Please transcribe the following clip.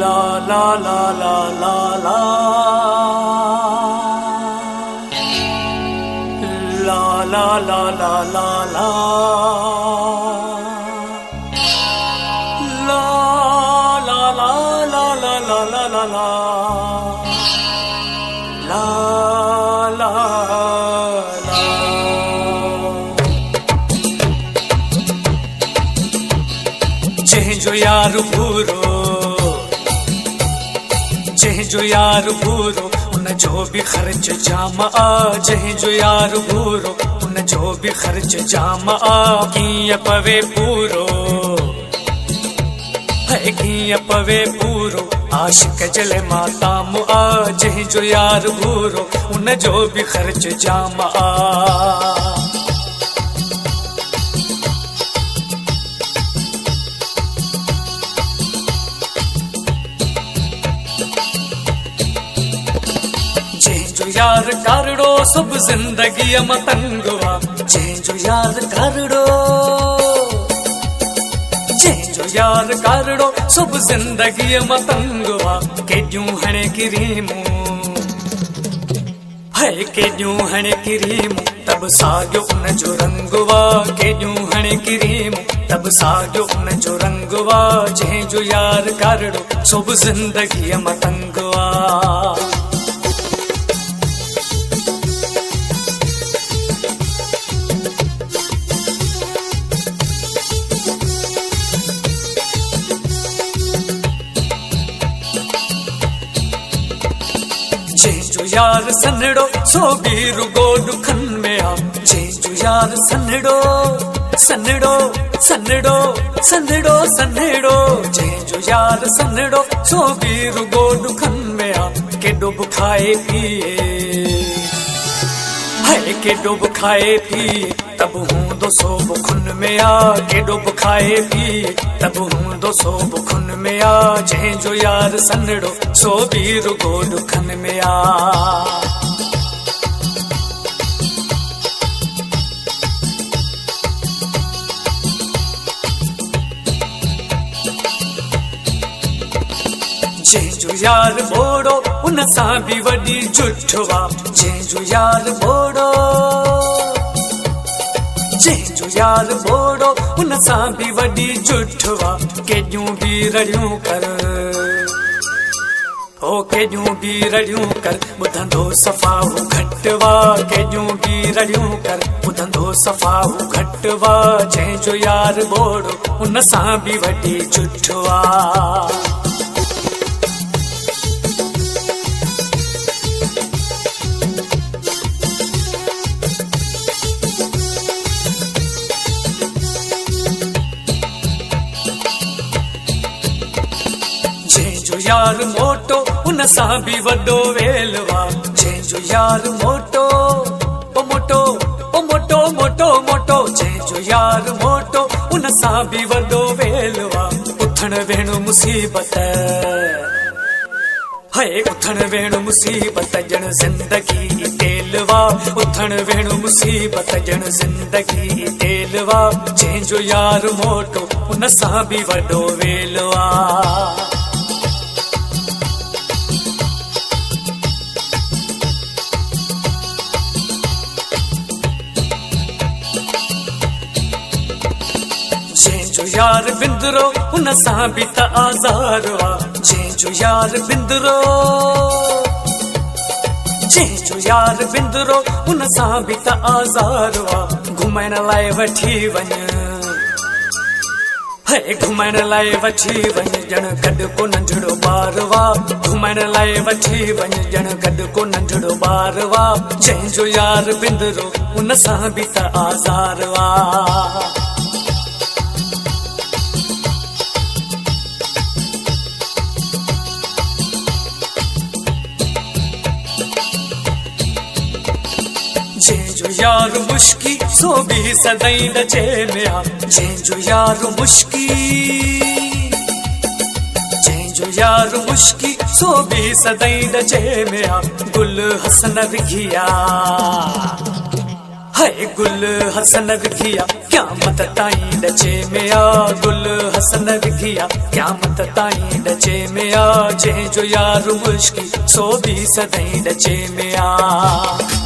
La la la la la la. La la la la la la. La la la la la la la la la. La la la. जंहिंजो यार पूरो, जंहिंजो यार पूरो उनजो बि ख़र्च जाम आ। जंहिंजो यार पूरो उनजो बि ख़र्च जाम आ। कीअं पवे पूरो है, कीअं पवे पूरो आशिक जले माताम आ। जंहिंजो यार पूरो उनजो बि ख़र्च जाम आ। जंहिंजो यार करड़ो सब जिंदगी मतंगवा। जंहिंजो यार करड़ो, जंहिंजो यार करड़ो सब जिंदगी मतंगवा। केॾियूं हणे किरीमूं है, केॾियूं हणे किरीमूं तब साॻियो उनजो रंगवा। केॾियूं हणे किरीमूं तब साॻियो उनजो रंगवा। जंहिंजो यार करड़ो सब जिंदगी मतंगवा। जंहिंजो यार सनड़ो सो बि रुगो दुखन में आ। जंहिंजो यार सनड़ो सनड़ो सनड़ो सनड़ो सनड़ो। जंहिंजो यार सनड़ो सो बि रुगो दुखन में आ। केॾो बि खाए पिए है, केॾो बि खाए पिए तब हूंदो सो बुखुन में आ। केॾो बि खाए पिए तब हूंदो सो बुखुन में आ। जंहिंजो यार सनड़ो सो बि रुगो दुखन में आ। जंहिंजो यार बोड़ो उन सां बि वॾी जुठवा। जंहिंजो यार बोड़ो, जंहिंजो यार बोड़ो उन सां बि वॾी जुठवा। केॾियूं बि रड़ियूं कर ओ, केॾियूं बि रड़ियूं कर ॿुधंदो सफ़ा हू घटवा। केॾियूं बि रड़ियूं कर ॿुधंदो सफ़ा हू घटवा। जंहिंजो यार बोड़ो उन सां बि वॾी जुठवा। जंहिंजो यार मोटो उन सां बि वॾो वेलवा। जंहिंजो यार मोटो ओ मोटो ओ मोटो मोटो मोटो। जंहिंजो यार मोटो उन सां बि वॾो वेलवा। उथण वेहण मुसीबत है, उथण वेहण मुसीबत ॼण ज़िंदगी तेलवा। उथण वेहण मुसीबत ॼण ज़िंदगी तेलवा। जंहिंजो यार मोटो उन सां बि वॾो वेलवा। जंहिंजो यार बिंदरो उन सां बि त आज़ारवा। जंहिंजो यार बिंदरो, जंहिंजो यार बिंदरो उन सां बि त आज़ारवा। घुमण लाइ वठी वञ है, घुमण लाइ वठी वञ ॼण गॾु को नंढड़ो ॿारवा। घुमण लाइ वठी वञ ॼण गॾु को नंढड़ो ॿारवा। जंहिंजो यार बिंदरो उन सां बि त आज़ारवा। जंहिंजो यार मुश्की सो बि सदाईं नचे में आ। जंहिंजो यार मुश्की, जंहिंजो यार मुश्की सो बि सदाईं नचे में आ। गुल हसन विघिया है गुल हसन विघिया क़यामत ताईं ॾचे में आ गुल हसन विघिया। सिया क़यामत ताईं डचे में आ, जंहिंजो यार मुश्किल सो भी सदाईं डचे में आ।